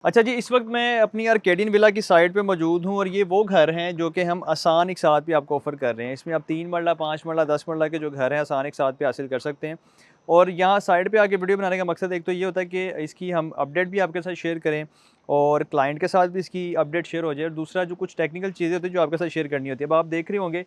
अच्छा जी, इस वक़्त मैं अपनी आर्केडियन विला की साइट पे मौजूद हूँ और ये वो घर हैं जो कि हम आसान एक साथ पे आपको ऑफ़र कर रहे हैं। इसमें आप 3 मरला, 5 मरला, 10 मरला के जो घर हैं आसान एक साथ पे हासिल कर सकते हैं। और यहाँ साइट पे आके वीडियो बनाने का मकसद एक तो ये होता है कि इसकी हम अपडेट भी आपके साथ शेयर करें और क्लाइंट के साथ भी इसकी अपडेट शेयर हो जाए, और दूसरा जो कुछ टेक्निकल चीज़ें होती हैं जो आपके साथ शेयर करनी होती है। अब आप देख रहे होंगे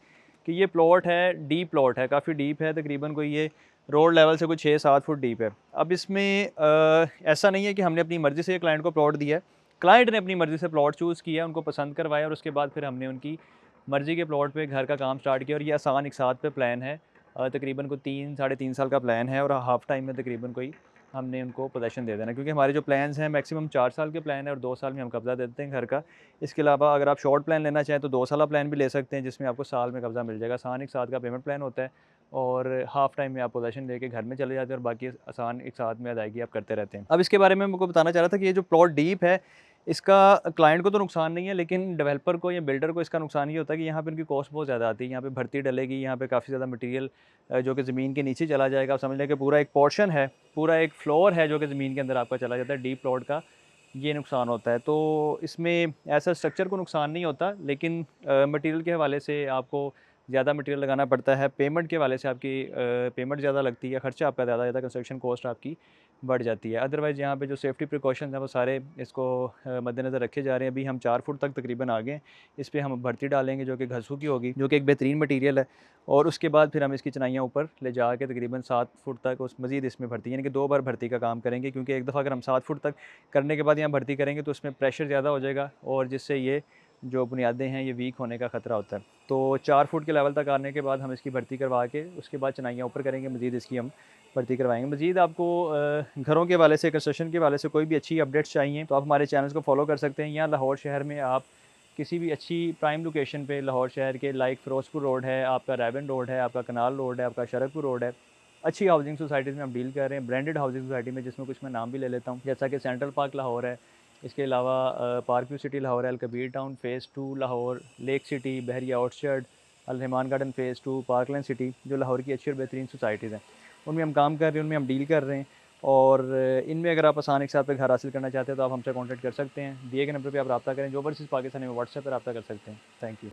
कि ये प्लॉट है, डीप प्लॉट है, काफ़ी डीप है, तकरीबन कोई ये रोड लेवल से कोई 6-7 फुट डीप है। अब इसमें ऐसा नहीं है कि हमने अपनी मर्ज़ी से क्लाइंट को प्लॉट दिया है। क्लाइंट ने अपनी मर्ज़ी से प्लॉट चूज़ किया, उनको पसंद करवाया और उसके बाद फिर हमने उनकी मर्ज़ी के प्लॉट पे घर का काम स्टार्ट किया, और ये आसान एक साथ पे प्लान है। तकरीबन कोई 3 साढ़े 3 साल का प्लान है और हाफ़ टाइम में तकरीबन कोई हमने उनको पोज़ेशन दे देना, क्योंकि हमारे जो प्लान्स हैं मैक्सिमम 4 साल के प्लान है और 2 साल में हम कब्ज़ा दे देते हैं घर का। इसके अलावा अगर आप शॉर्ट प्लान लेना चाहें तो 2 साला प्लान भी ले सकते हैं, जिसमें आपको साल में कब्ज़ा मिल जाएगा। आसान एक साथ का पेमेंट प्लान होता है और हाफ़ टाइम में आप पोज़ेशन लेके घर में चले जाते हैं और बाकी आसान एक साथ में अदायगी आप करते रहते हैं। अब इसके बारे में मैं आपको बताना चाह रहा था कि ये जो प्लॉट डीप है, इसका क्लाइंट को तो नुकसान नहीं है, लेकिन डेवलपर को या बिल्डर को इसका नुकसान ये होता है कि यहाँ पे उनकी कॉस्ट बहुत ज़्यादा आती है। यहाँ पे भर्ती डलेगी, यहाँ पे काफ़ी ज़्यादा मटेरियल जो कि ज़मीन के नीचे चला जाएगा। आप समझ लें कि पूरा एक पोर्शन है, पूरा एक फ्लोर है जो कि ज़मीन के अंदर आपका चला जाता है डीप प्लॉट का, ये नुकसान होता है। तो इसमें ऐसा स्ट्रक्चर को नुकसान नहीं होता, लेकिन मटेरियल के हवाले से आपको ज़्यादा मटेरियल लगाना पड़ता है, पेमेंट के हवाले से आपकी पेमेंट ज़्यादा लगती है, खर्चा आपका ज़्यादा ज़्यादा कंस्ट्रक्शन कॉस्ट आपकी बढ़ जाती है। अदरवाइज़ यहाँ पे जो सेफ्टी प्रिकॉशंस हैं वो सारे इसको मद्देनज़र रखे जा रहे हैं। अभी हम 4 फुट तक तकरीबन आ गए हैं। इस पे हम भर्ती डालेंगे जो कि घसू की होगी, जो कि एक बेहतरीन मटीरियल है, और उसके बाद फिर हम इसकी चिनाइयाँ ऊपर ले जा के तकरीबन 7 फुट तक उस मज़ीद इसमें भर्ती, यानी कि 2 बार भर्ती का काम करेंगे, क्योंकि एक दफ़ा अगर हम 7 फुट तक करने के बाद यहाँ भर्ती करेंगे तो उसमें प्रेशर ज़्यादा हो जाएगा और जिससे ये जो बुनियादें हैं ये वीक होने का ख़तरा होता है। तो 4 फुट के लेवल तक आने के बाद हम इसकी भर्ती करवा के उसके बाद चिनाइयाँ ऊपर करेंगे, मज़ीद इसकी हम भर्ती करवाएँगे। मज़ीद आपको घरों के हवाले से, कंस्ट्रक्शन के हवाले से कोई भी अच्छी अपडेट्स चाहिए तो आप हमारे चैनल्स को फ़ॉलो कर सकते हैं। यहाँ लाहौर शहर में आप किसी भी अच्छी प्राइम लोकेशन पे लाहौर शहर के लाइक फ़िरोज़पुर रोड है, आपका रेवन रोड है, आपका कनाल रोड है, आपका शरकपुर रोड है, अच्छी हाउसिंग सोसाइटीज़ में हम डील कर रहे हैं, ब्रांडेड हाउसिंग सोसाइटी में, जिसमें कुछ मैं नाम भी ले लेता हूँ, जैसा कि सेंट्रल पार्क लाहौर है। इसके अलावा पार्क व्यू सिटी लाहौर है, Al Kabir Town Phase 2 Lahore, Lake City, Bahria Outskirt, Al Rahman Garden Phase 2, Parkland City, जो लाहौर की अच्छी और बेहतरीन सोसाइटीज़ हैं, उनमें हम काम कर रहे हैं, उनमें हम डील कर रहे हैं। और इनमें अगर आप आसान एक साथ पे घर हासिल करना चाहते हैं तो आप हमसे कॉन्टैक्ट कर सकते हैं। दिए गए नंबर पे आप रब्ता करें, जो ओवरसीज़ पाकिस्तान में व्हाट्सएप पर रब्ता कर सकते हैं। Thank you.